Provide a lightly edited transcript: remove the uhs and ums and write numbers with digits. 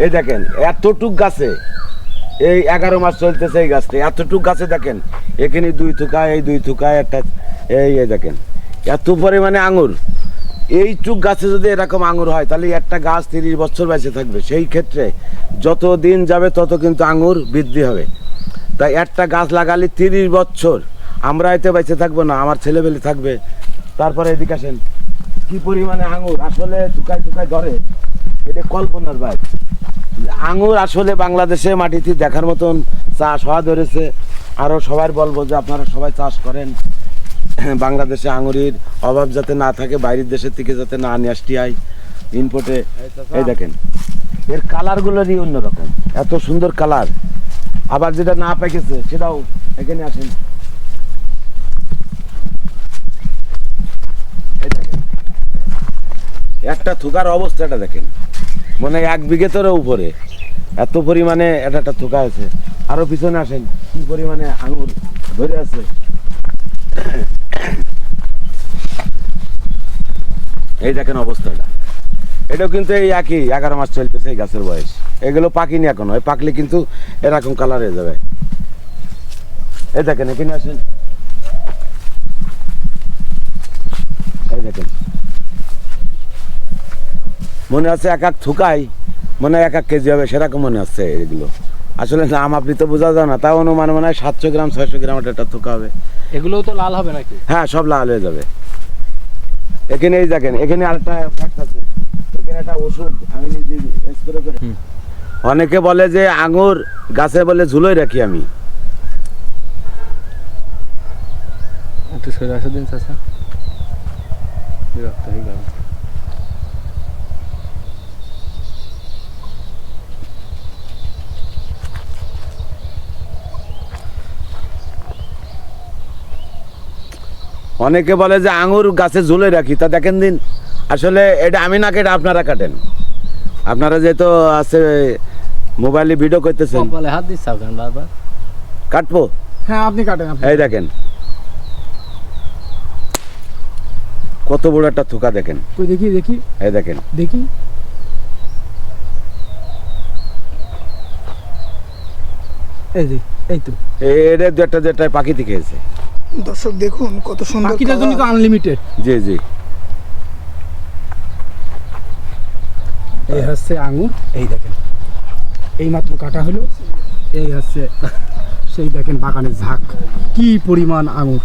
এই দেখেন এতটুক গাছে এই 11 মাস চলতেছে এই গাছটা, এতটুক গাছে দেখেন এখানে 2 থুকা, এই 2 থুকা একটা, এই দেখেন এত পরিমাণে আঙুর। এইটুক গাছে যদি এরকম আঙুর হয় তাহলে একটা গাছ 30 বছর বেঁচে থাকবে। সেই ক্ষেত্রে যত দিন যাবে তত কিন্তু আঙুর বৃদ্ধি হবে। তাই একটা গাছ লাগালে 30 বছর আমরা এতে বেঁচে থাকবো না, আমার ছেলেবেলে থাকবে। তারপরে এদিকে আসেন, কি পরিমাণে আঙুর আসলে থুকায় থুকায় ধরে, এটা কল্পনার বাইরে। আঙুর আসলে বাংলাদেশে মাটিতে দেখার মতন চাষ হওয়া ধরেছে। আরও সবাই বলবো যে আপনারা সবাই চাষ করেন, বাংলাদেশে আঙুরের অভাব যাতে না থাকে, বাইরের দেশের থেকে যাতে না নিয়ে আসতে হয় ইনপোর্টে। এই দেখেন এর কালারগুলোরই অন্যরকম, এত সুন্দর কালার। আবার যেটা না পেকেছে সেটাও এখানে আসেন, এই দেখেন একটা থুকার অবস্থাটা দেখেন, মানে 1 বিঘেতেরও উপরে এত পরিমাণে একটা থুকা আছে। আরো পিছনে আসেন, কি পরিমাণে আঙুর ধরে আছে। এই দেখেন অবস্থাটা, এটাও কিন্তু এই একই 11 মাস চলতেছে এই গাছের বয়স। এগুলো পাকিনি এখনো, পাকলে কিন্তু এরকম কালার হয়ে যাবে। এই দেখেন এখানে আসেন, এই দেখেন মনে হচ্ছে এক থুকাই মনে হয় 1 কেজি হবে, সেরকম মনে হচ্ছে। এগুলো আসলে নাম আপনি তো বোঝা যায় না, তাও অনুমান মনে হয় 700 গ্রাম 600 গ্রাম একটা থুকা হবে। এগুলোও তো লাল হবে নাকি? হ্যাঁ, সব লাল হয়ে যাবে। এখানে এই দেখেন, এখানে আরেকটা ফ্যাক্ট আছে, এখানে একটা ওষুধ আমি নিজে স্প্রে করে। অনেকে বলে যে আঙুর গাছে বলে ঝুলোই রাখি আমি। একটু সরে আসা দিন চাচা, বিরক্ত হয়ে গেল। অনেকে বলে যে আঙুর গাছে ঝুলে রাখি, তা দেখেন দিন আসলে এটা আমি না কেটে আপনারা কাটেন। আপনারা যেহেতু আছে মোবাইলে ভিডিও করতেছেন, বলে হাত দিচ্ছ কেন বারবার? কাটবো? হ্যাঁ আপনি কাটেন। এই দেখেন কত বড় একটা থুকা দেখেন। কই দেখি দেখি, এই দেখেন দেখি এই যে, এই তো এটা যেটা পাখি থেকে খেয়েছে। দর্শক দেখুন কত সুন্দর পাখিটার জন্য তো আনলিমিটেড। জি জি, এই হচ্ছে আঙুর, এই দেখেন এই মাত্র কাটা হলো। এই হচ্ছে সেই দেখেন বাগানের ঝাঁক, কি পরিমাণ আঙুর।